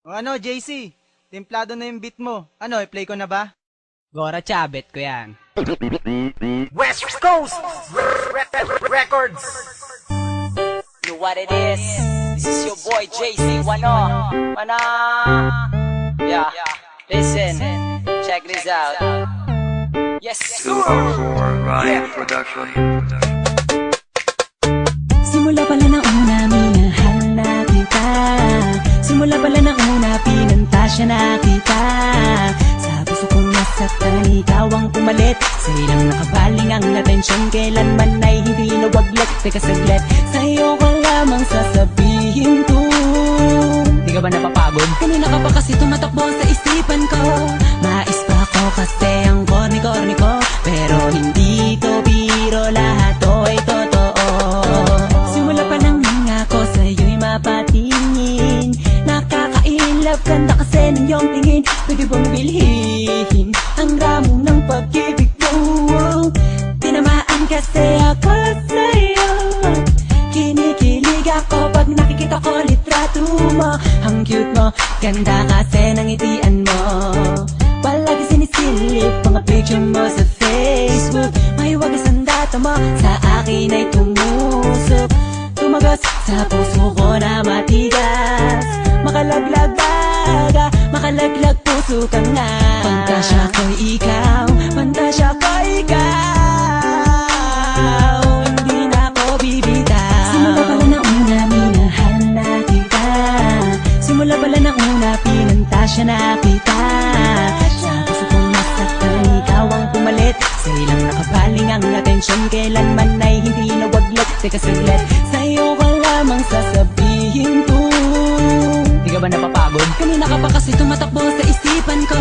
O ano, JC? Templado na yung beat mo. Ano, i-play ko na ba? Gora Chabet ko yan. West Coast Records. You know what it is? This is your boy JC Wano. Yeah, listen, check this out. Yes, sir. 204 Ryan Production. Simula pala ng una, minahal na kita. Simula pala ng una, pinantasya na kita. Sa puso kong nasaktan, ikaw ang pumalit. Sa ilang nakabaling ang atensyon, kailanman ay hindi nawaglit. Teka saglit, sa'yo ko lamang sasabihin ko. Di ka ba napapagod? Kanina ka pa kasi tumatakbo sa isipan ko. Mais pa ako kasi ang korni-korni ko. Pero hindi to biro, lahat to ay totoo. Simula pa nang nangako sa'yo'y mapatingin. Nakaka-inlove kanda kasi ng iyong tingin. Pwede bang bilhin ang ramo ng pag-ibig mo? Tinamaan kasi ako sa'yo. Kinikilig ako pag nakikita ko litrato mo. Ang cute mo, ganda kasi ng ngitian mo. Palagi sinisilip mga picture mo sa Facebook. May wagas ang data mo, sa akin ay tumusok. Tumagas sa puso ko na matigas. Makalaglag baga, makalaglag puso ka nga. Pantasya ko'y ikaw, pantasya ko'y ikaw. Hindi na ako bibitaw. Simula pala ng una, minahal na kita. Simula pala ng una, pinantasya na kita. Sa puso kong nasaktan, ikaw ang pumalit. Sa ilang nakabaling ang atensyon, kailanman ay hindi nawaglit. Teka saglit, sa'yo ko lamang sasabihin ko. Di ka ba napapagod? Kanina ka pa kasi tumatakbo sa isipan ko.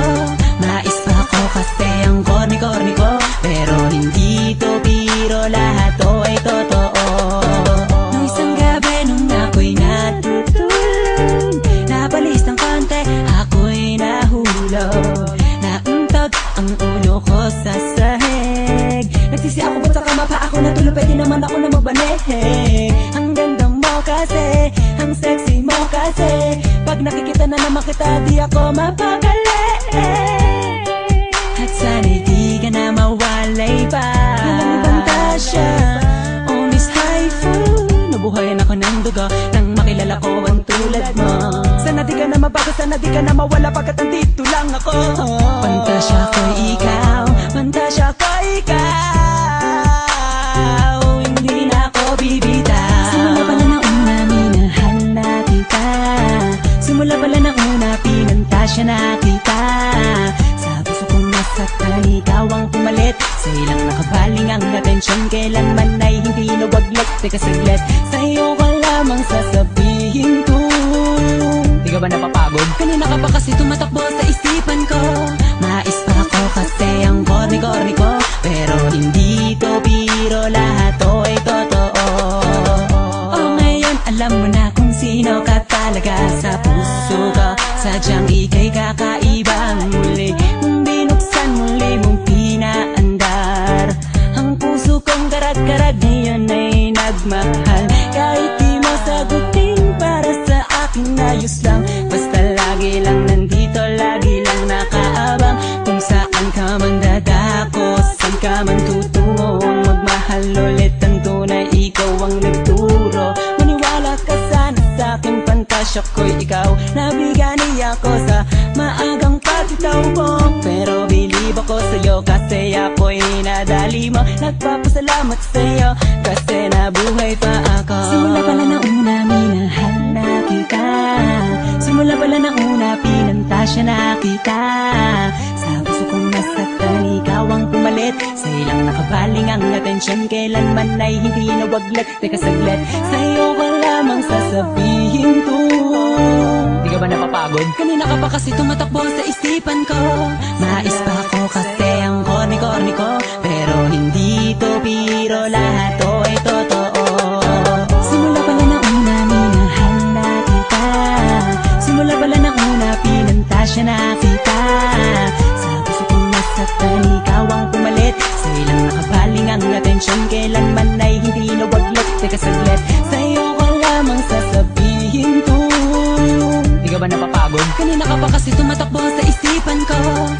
Mais pa ako kasi ang korni-korni ko. Pero hindi to biro, lahat to ay totoo. Nung isang gabi nung ako'y natutulog, napalis ng konti, ako'y nahulog. Nauntog ang ulo ko sa sahig. Nagsisi ako ba't sa kama pa ako natulog, pwede naman ako na magbanig. Ang ganda mo kasi, ang sexy mo kasi. Pag nakikita na naman kita, di ako mapakali. At sana'y di ka na mawalay pa. Walang pantasya, oh Miss Haifu. Nabuhayan ako ng dugo nang makilala ko ang tulad mo. Sana di ka na mabago, sana di ka na mawala pagkat andito lang ako. Pantasya ko'y ikaw, pantasya ko'y ikaw. Hindi na ako bibitaw. Simula pala ng una, minahal na kita. Simula pala ng una, pinantasya na kita. Sa puso kong nasaktan, ikaw ang pumalit. Sa ilang nakabaling ang atensyon, kailanman ay hindi nawaglit. Teka saglit, sa'yo ko lamang sasabihin ko. Di ka ba napapagod? Kanina ka pa kasi tumatakbo sa isipan ko. Mais pa ako kasi ang korni-korni ko. Pero hindi to biro, lahat to ay totoo. Oh, ngayon alam mo na kung sino ka talaga sa puso ko. Sadyang ika'y kakaibang muli. Kung binuksan muli mong pinaandar, ang puso kong karag-karag ngayon ay nagmahal. Kahit di mo sagutin, para sa akin ayos lang. Basta lagi lang nandito, lagi lang nakaabang. Kung saan ka man dadako, saan ka man tutungo, magmahal ulit ang tunay, ikaw ang nagturo. Maniwala ka sana sa aking pantasya ko'y ikaw. Nabigani ako sa maagang pagkitaw mo. Pero believe ako sa'yo kasi ako'y nadali mo. Nagpapasalamat sa'yo kasi nabuhay pa ako. Simula pala ng una, minahal na kita. Simula pala ng una, pinantasya na kita. Sa puso kong nasaktan, ikaw ang pumalit. Sa ilang nakabaling ang atensyon, kailanman ay hindi nawaglit. Teka saglit, sa'yo ko lamang sasabihin ko. Di ka ba napapagod? Kanina ka pa kasi tumatakbo sa isipan ko. Mais pa ako kasi ang korni-korni ko. Pero hindi to biro, lahat to ay totoo. Simula pala ng una, minahal na kita. Simula pala ng una, pinantasya na kita. Sa puso kong nasaktan, ikaw ang pumalit. Sa ilang nakabaling ang atensyon, kailanman ay hindi nawaglit. Teka saglit, sa'yo ko lamang sasabihin ko. Di ka ba napapagod? napapagod? Kanina ka pa kasi tumatakbo sa isipan ko